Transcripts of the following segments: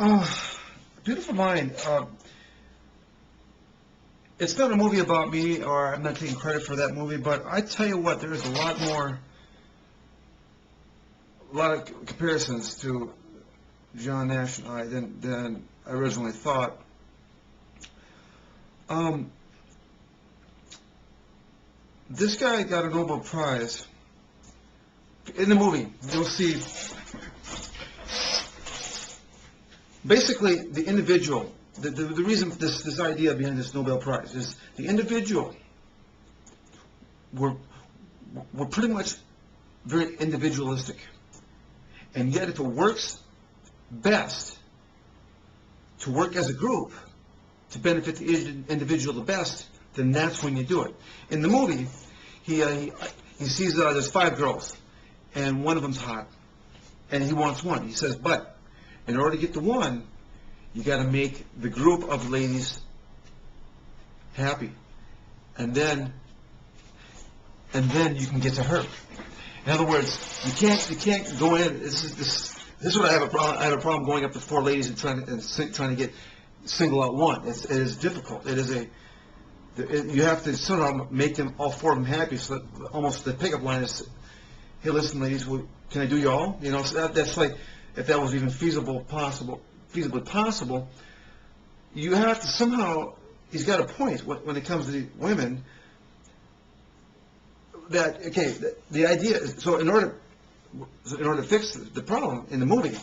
Uh, Beautiful Mind. It's not a movie about me, or I'm not taking credit for that movie, but I tell you what, there's a lot of comparisons to John Nash and I than I originally thought. Um, this guy got a Nobel Prize. In the movie, you'll see, basically, the individual, the reason this idea behind this Nobel Prize is the individual were pretty much very individualistic. And yet if it works best to work as a group, to benefit the individual the best, then that's when you do it. In the movie, he sees there's 5 girls, and one of them's hot, and he wants one. He says, but in order to get the one, you got to make the group of ladies happy, and then you can get to her. In other words, you can't go in. This is what I have a problem. I have a problem going up to 4 ladies and trying to get single out one. It is difficult. You have to somehow make them, all 4 of them, happy. So that almost the pickup line is, hey, listen, ladies, can I do you all? You know, so that's like, if that was even feasibly possible, you have to somehow. He's got a point when it comes to the women. That okay, the idea is, so in order to fix the problem in the movie,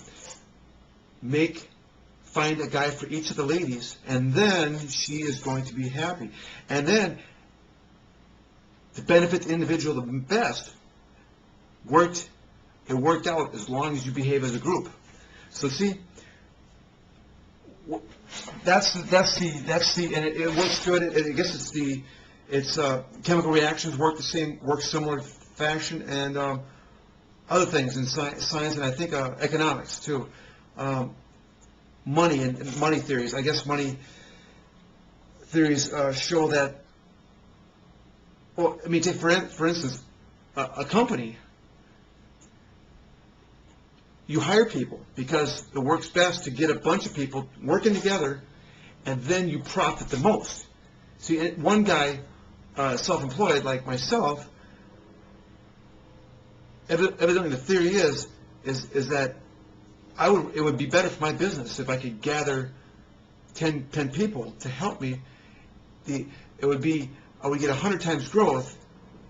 find a guy for each of the ladies, and then she is going to be happy. And then, to benefit the individual the best, it worked out as long as you behave as a group. So see, that's the, and it works good. I guess it's chemical reactions work similar fashion, and other things in science, and I think economics too. Money and money theories. I guess money theories show that. Well, I mean, take for instance, a company. You hire people because it works best to get a bunch of people working together, and then you profit the most. See, one guy, self-employed like myself, evidently the theory is that it would be better for my business if I could gather 10 people to help me. I would get 100 times growth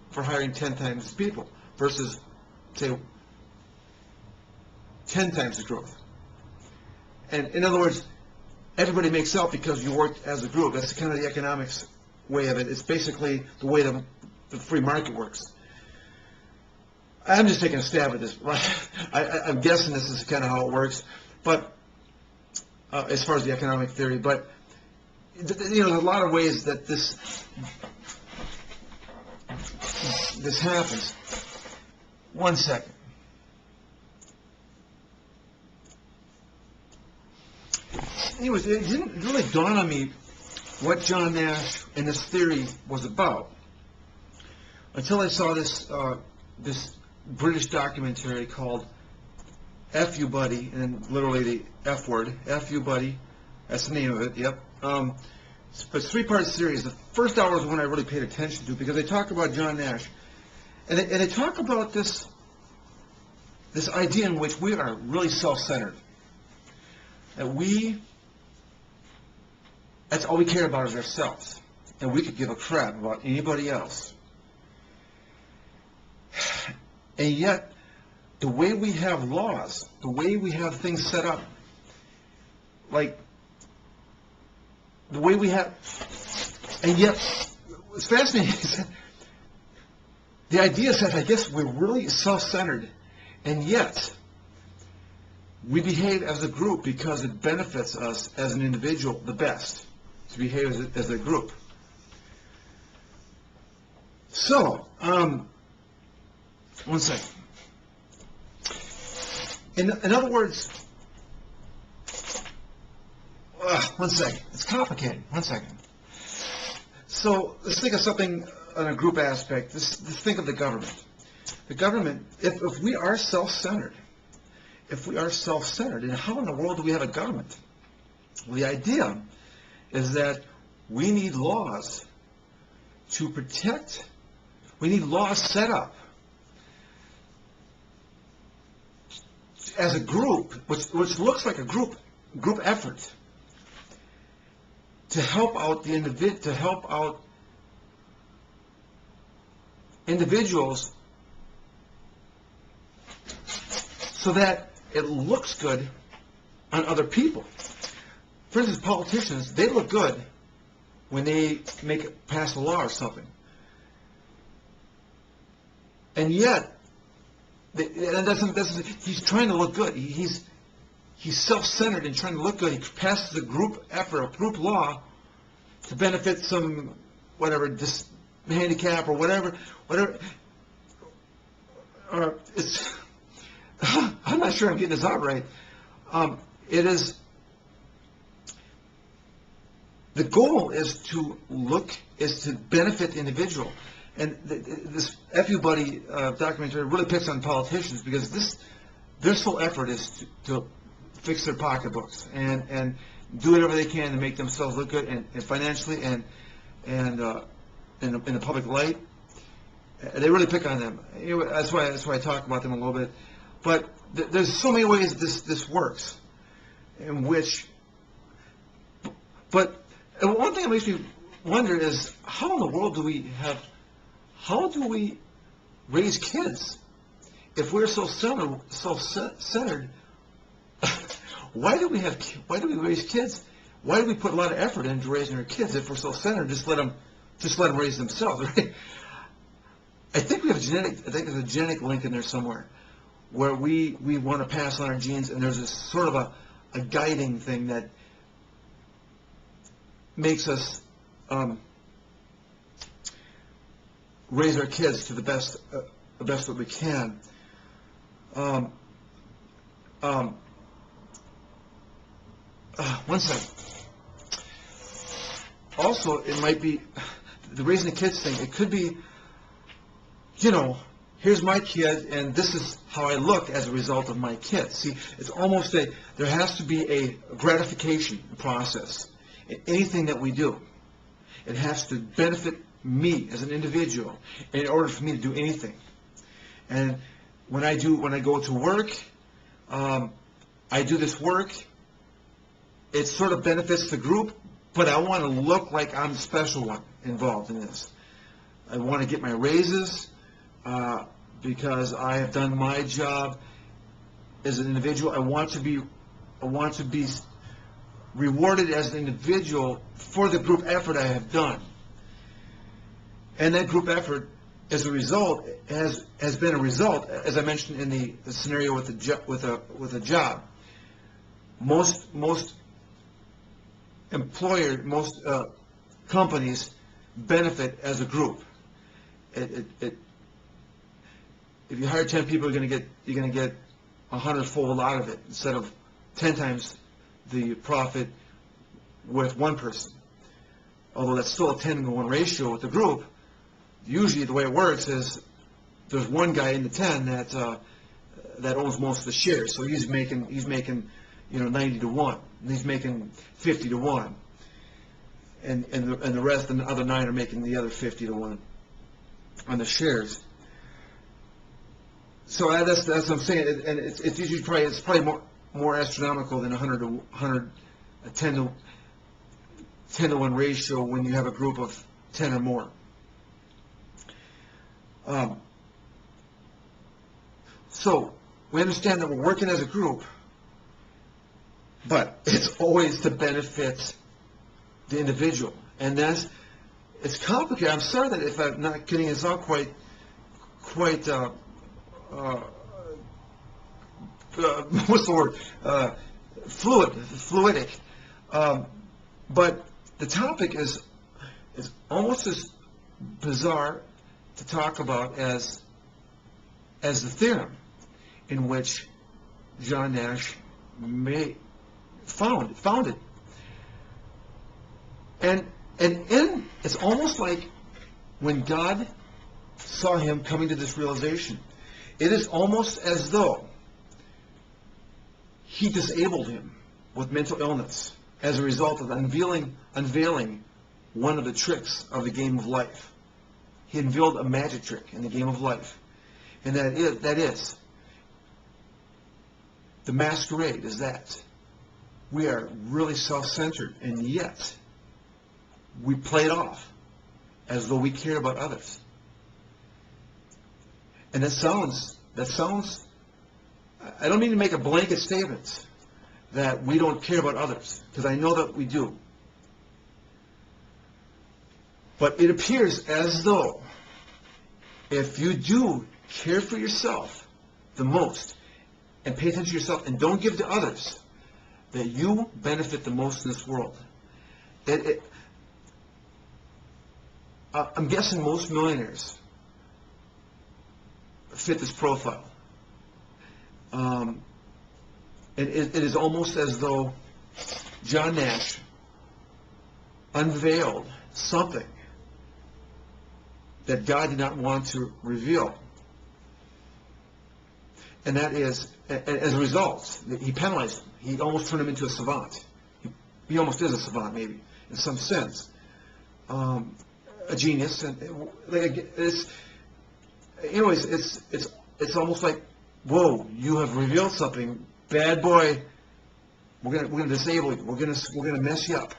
for hiring 10 times people versus, say, 10 times the growth. And in other words, everybody makes out because you work as a group. That's kind of the economics way of it. It's basically the way the free market works. I'm just taking a stab at this. I'm guessing this is kind of how it works, but as far as the economic theory. But you know, there's a lot of ways that this happens. One second. Anyways, it didn't really dawn on me what John Nash and this theory was about until I saw this British documentary called F You Buddy, and literally the F word, F You Buddy, that's the name of it, yep. It's a 3-part series. The first hour is when I really paid attention to, because they talk about John Nash, and they talk about this idea in which we are really self-centered, that that's all we care about is ourselves, and we could give a crap about anybody else. And yet, the way we have laws, the way we have things set up, like the way we have, and yet, it's fascinating. The idea is that I guess we're really self-centered, and yet we behave as a group because it benefits us as an individual the best to behave as a group. So, one second. In other words, one second. It's complicated. One second. So let's think of something on a group aspect. Let's think of the government. The government, if we are self-centered, if we are self-centered, and how in the world do we have a government? Well, the idea is that we need laws to protect, we need laws set up as a group, which looks like a group effort to help out individuals so that it looks good on other people. For instance, politicians, they look good when they pass a law or something. And yet, he's trying to look good. He's self-centered and trying to look good. He passes a group effort, a group law to benefit some, whatever, handicap or whatever. It's, I'm not sure I'm getting this out right. The goal is to benefit the individual. And this FU Buddy documentary really picks on politicians because their sole effort is to fix their pocketbooks and do whatever they can to make themselves look good and financially and in the public light. They really pick on them. That's why I talk about them a little bit. But there's so many ways this works, in which. But one thing that makes me wonder is how in the world do we raise kids if we're so self-centered? Why do we raise kids? Why do we put a lot of effort into raising our kids if we're so centered? Just let them raise themselves, right? I think there's a genetic link in there somewhere where we want to pass on our genes, and there's this sort of a guiding thing that makes us raise our kids to the best that we can. One second. Also, it might be the raising the kids thing. It could be, here's my kid, and this is how I look as a result of my kid. See, it's almost there has to be a gratification process in anything that we do. It has to benefit me as an individual in order for me to do anything. And when I go to work, I do this work. It sort of benefits the group, but I want to look like I'm the special one involved in this. I want to get my raises because I have done my job as an individual. I want to be rewarded as an individual for the group effort I have done. And that group effort, as a result, has been a result, as I mentioned in the scenario with a job. Most companies benefit as a group. If you hire 10 people, you're going to get 100-fold out of it instead of 10 times the profit with one person. Although that's still a 10-to-1 ratio with the group. Usually the way it works is there's one guy in the 10 that owns most of the shares, so he's making 90-to-1, and he's making 50-to-1, and the rest, and the other 9 are making the other 50-to-1 on the shares. So that's what I'm saying, and it's usually probably more astronomical than 10-to-1 ratio when you have a group of 10 or more. So we understand that we're working as a group, but it's always to benefit the individual, and it's complicated. I'm sorry that if I'm not getting this out quite what's the word? Fluidic. But the topic is almost as bizarre to talk about as the theorem in which John Nash founded. And it's almost like when God saw him coming to this realization, it is almost as though he disabled him with mental illness as a result of unveiling one of the tricks of the game of life. He unveiled a magic trick in the game of life. And that is, the masquerade is that. We are really self-centered, and yet we play it off as though we care about others. And that sounds, I don't mean to make a blanket statement that we don't care about others, because I know that we do. But it appears as though if you do care for yourself the most and pay attention to yourself and don't give to others, that you benefit the most in this world. I'm guessing most millionaires fit this profile. It is almost as though John Nash unveiled something that God did not want to reveal. And that is, as a result, he penalized him. He almost turned him into a savant. He almost is a savant, maybe, in some sense. A genius. And it's almost like, whoa, you have revealed something. Bad boy, we're gonna disable you. We're gonna mess you up.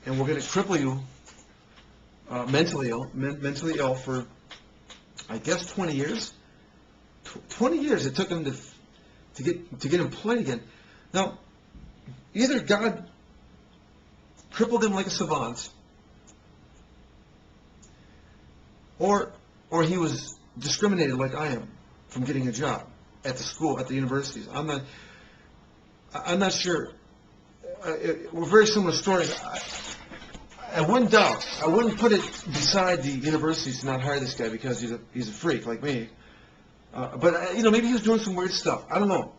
And we're gonna cripple you mentally ill for, I guess, 20 years. 20 years it took him to get employed again. Now, either God crippled him like a savant, or he was discriminated like I am from getting a job at the school, at the universities. I'm not sure. We're very similar stories. I wouldn't doubt. I wouldn't put it beside the universities to not hire this guy because he's a freak like me. But maybe he was doing some weird stuff. I don't know.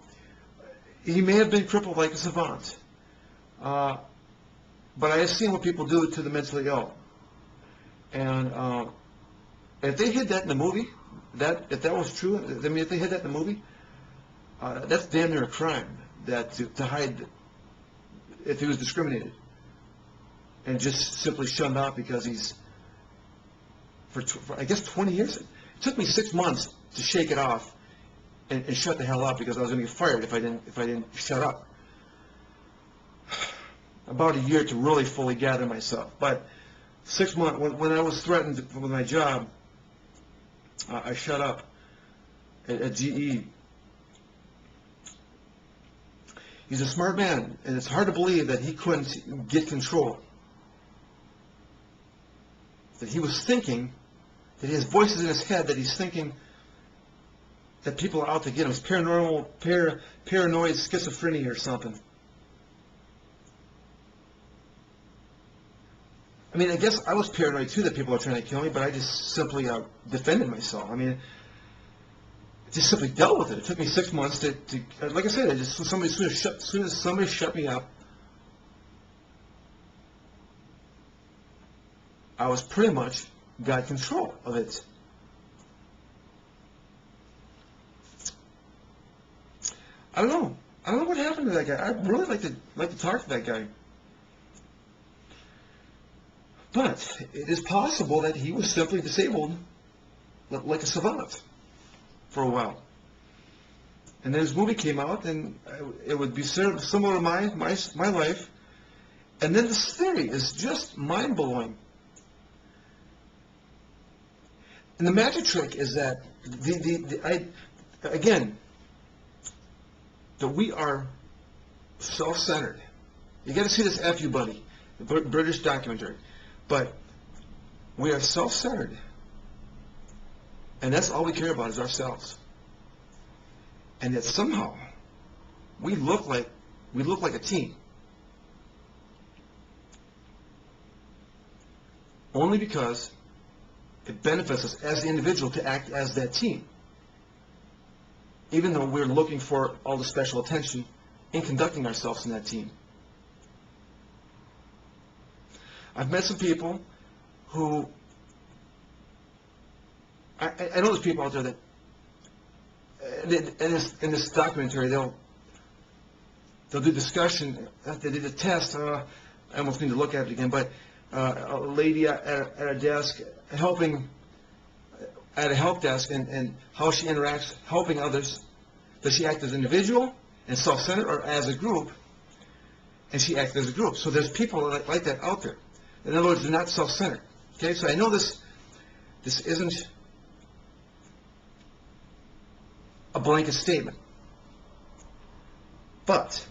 He may have been crippled like a savant. But I have seen what people do to the mentally ill. And if they hid that in the movie, if that was true, I mean, if they hid that in the movie, that's damn near a crime. To hide if he was discriminated and just simply shunned out because he's for I guess 20 years. It took me 6 months to shake it off and shut the hell up because I was going to get fired if I didn't shut up. About a year to really fully gather myself. But 6 months, when I was threatened with my job, I shut up at GE. He's a smart man, and it's hard to believe that he couldn't get control. That he was thinking, that he has voices in his head that he's thinking that people are out to get him. It's paranoid schizophrenia or something. I mean, I guess I was paranoid too that people are trying to kill me, but I just simply defended myself. I mean, just simply dealt with it. It took me 6 months to like I said, as soon as somebody shut me up, I was pretty much got control of it. I don't know what happened to that guy. I'd really like to talk to that guy. But it is possible that he was simply disabled like a savant for a while. And then his movie came out, and it would be similar to my life. And then this theory is just mind-blowing. And the magic trick is that that we are self-centered. You got to see this F You Buddy, the British documentary. But we are self-centered, and that's all we care about is ourselves. And yet somehow we look like a team, only because it benefits us as the individual to act as that team, even though we're looking for all the special attention in conducting ourselves in that team. I've met some people who, I know there's people out there that, in this documentary, they'll they'll do discussion. They did a test. I almost need to look at it again, but a lady at a desk helping at a help desk, and how she interacts helping others. Does she act as an individual and self-centered, or as a group? And she acts as a group. So there's people like that out there. In other words, they're not self-centered. Okay, so I know this isn't a blanket statement, but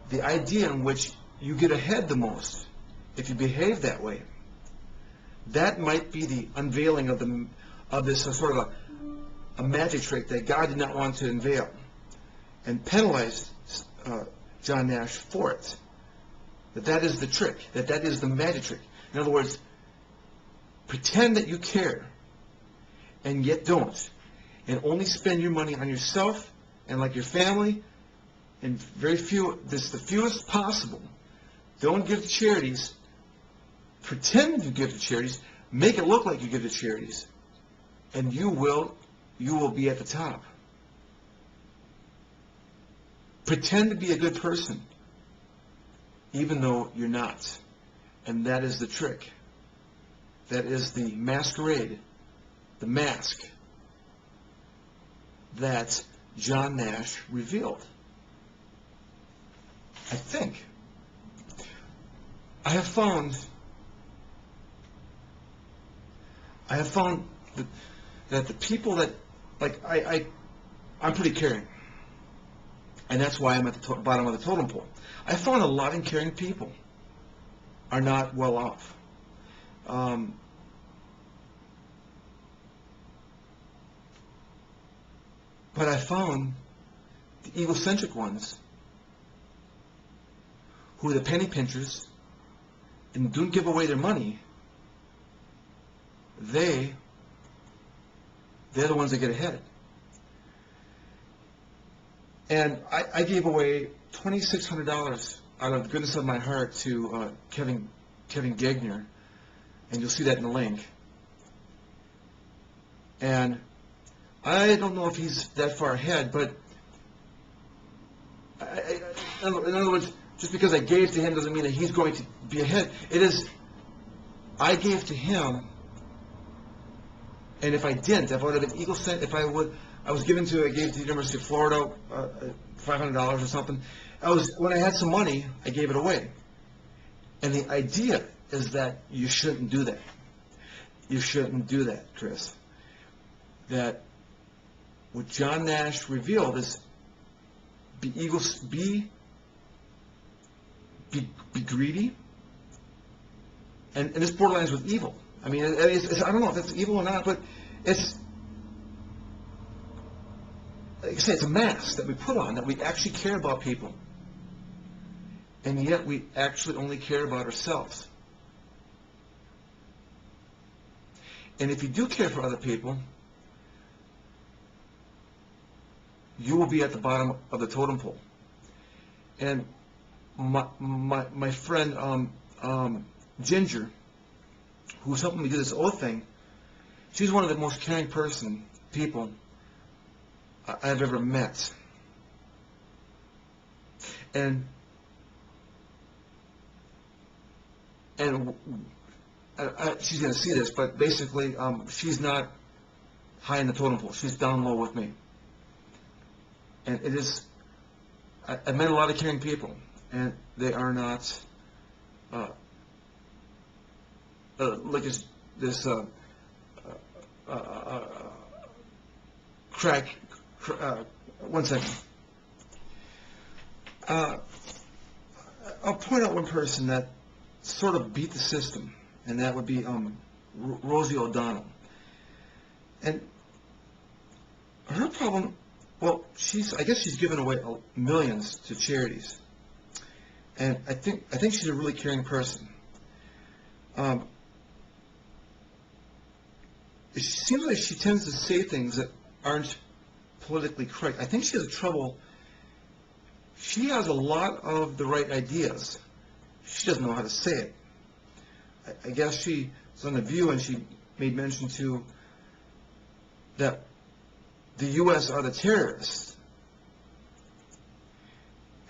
the idea in which you get ahead the most, if you behave that way, that might be the unveiling of this sort of a magic trick that God did not want to unveil, and penalized John Nash for it. That is the trick. That is the magic trick. In other words, pretend that you care, and yet don't, and only spend your money on yourself and like your family, and the fewest possible. Don't give to charities. Pretend you give to charities. Make it look like you give to charities, and you will be at the top. Pretend to be a good person, even though you're not. And that is the trick. That is the masquerade, the mask that John Nash revealed. I think. I have found that the people that, like, I'm pretty caring. And that's why I'm at the bottom of the totem pole. I found a lot of caring people are not well off. But I found the egocentric ones, who are the penny pinchers and don't give away their money, they're the ones that get ahead. And I gave away $2,600 out of the goodness of my heart to Kevin Gagner, and you'll see that in the link. And I don't know if he's that far ahead, but in other words, just because I gave to him doesn't mean that he's going to be ahead. It is, I gave to him, and if I didn't, if I would have been egocentric, I gave to the University of Florida $500 or something. When I had some money, I gave it away. And the idea is that you shouldn't do that. You shouldn't do that, Chris. That what John Nash revealed is be greedy, and this borderlines with evil. I mean, I don't know if that's evil or not, but it's, like I say, it's a mask that we put on, that we actually care about people, and yet we actually only care about ourselves. And if you do care for other people, you will be at the bottom of the totem pole. And my friend Ginger, who's helping me do this oath thing, she's one of the most caring people I've ever met. And she's going to see this, but basically she's not high in the totem pole. She's down low with me. And it is, I've met a lot of caring people, and they are not like this crack. One second. I'll point out one person that sort of beat the system, and that would be Rosie O'Donnell. And her problem, well, I guess she's given away millions to charities, and I think she's a really caring person. It seems like she tends to say things that aren't politically correct. I think she has trouble. She has a lot of the right ideas. She doesn't know how to say it. I guess she was on The View, and she made mention to that the U.S. are the terrorists.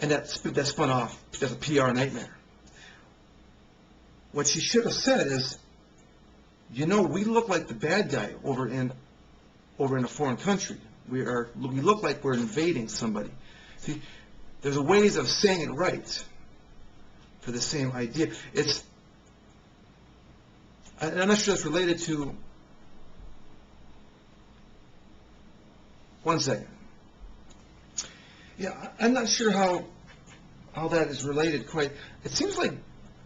and that spun off. That's a PR nightmare. What she should have said is, we look like the bad guy over in a foreign country. We look like we're invading somebody. See, there's ways of saying it right for the same idea. I'm not sure that's related to. One second. Yeah, I'm not sure how that is related quite. It seems like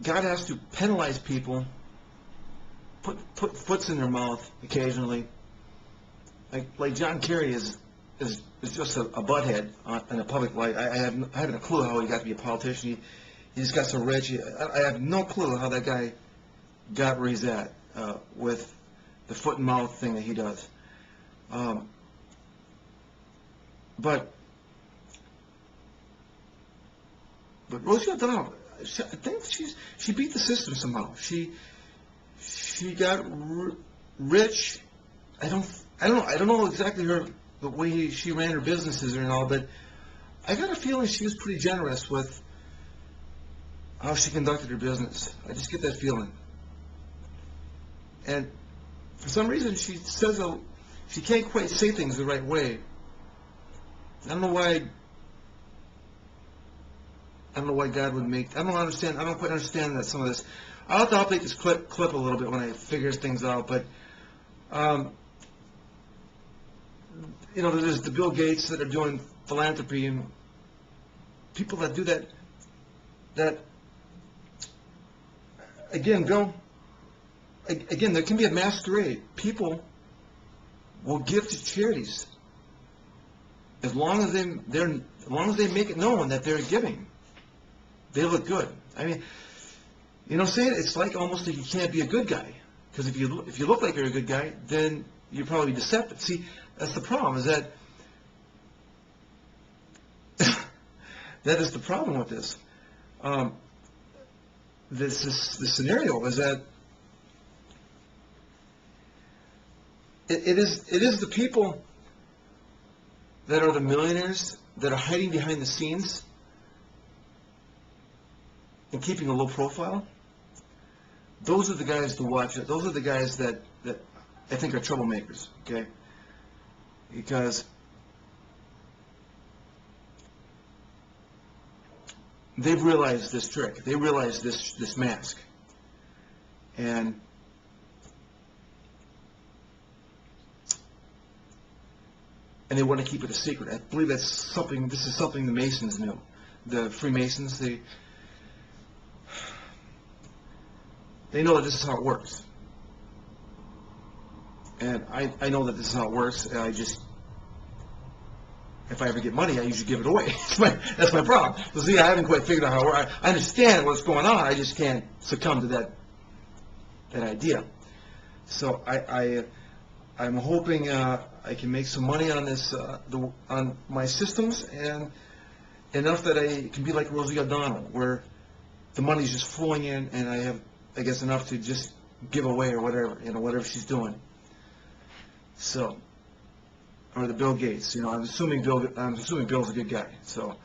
God has to penalize people, put foots in their mouth occasionally. Like John Kerry is just a butthead in a public light. I haven't a clue how he got to be a politician. He just got so rich. I have no clue how that guy got where he's at with the foot and mouth thing that he does. But Rosie O'Donnell, I think she beat the system somehow. She got rich. I don't know exactly the way she ran her businesses and all, but I got a feeling she was pretty generous with how she conducted her business. I just get that feeling. And for some reason, she says she can't quite say things the right way. I don't know why God would make. I don't quite understand that some of this. I'll have to update this clip a little bit when I figure things out. But there's the Bill Gates that are doing philanthropy, and people that do that. Again, there can be a masquerade. People will give to charities as long as they make it known that they're giving. They look good. I mean, saying it's like almost like you can't be a good guy, because if you look like you're a good guy, then you're probably deceptive. See, that's the problem. Is that that is the problem with this. This scenario is that it is the people that are the millionaires that are hiding behind the scenes and keeping a low profile. Those are the guys to watch. Those are the guys that I think are troublemakers. Okay, because they've realized this trick. They realized this mask, and they want to keep it a secret. I believe this is something the Masons knew. The Freemasons, they know that this is how it works. And I know that this is how it works. And if I ever get money, I usually give it away. That's my problem. So see, I haven't quite figured out how it works. I understand what's going on. I just can't succumb to that idea. So I'm hoping I can make some money on this, on my systems, and enough that I can be like Rosie O'Donnell, where the money's just flowing in, and I have, I guess, enough to just give away or whatever she's doing. So, or the Bill Gates, I'm assuming Bill's a good guy. So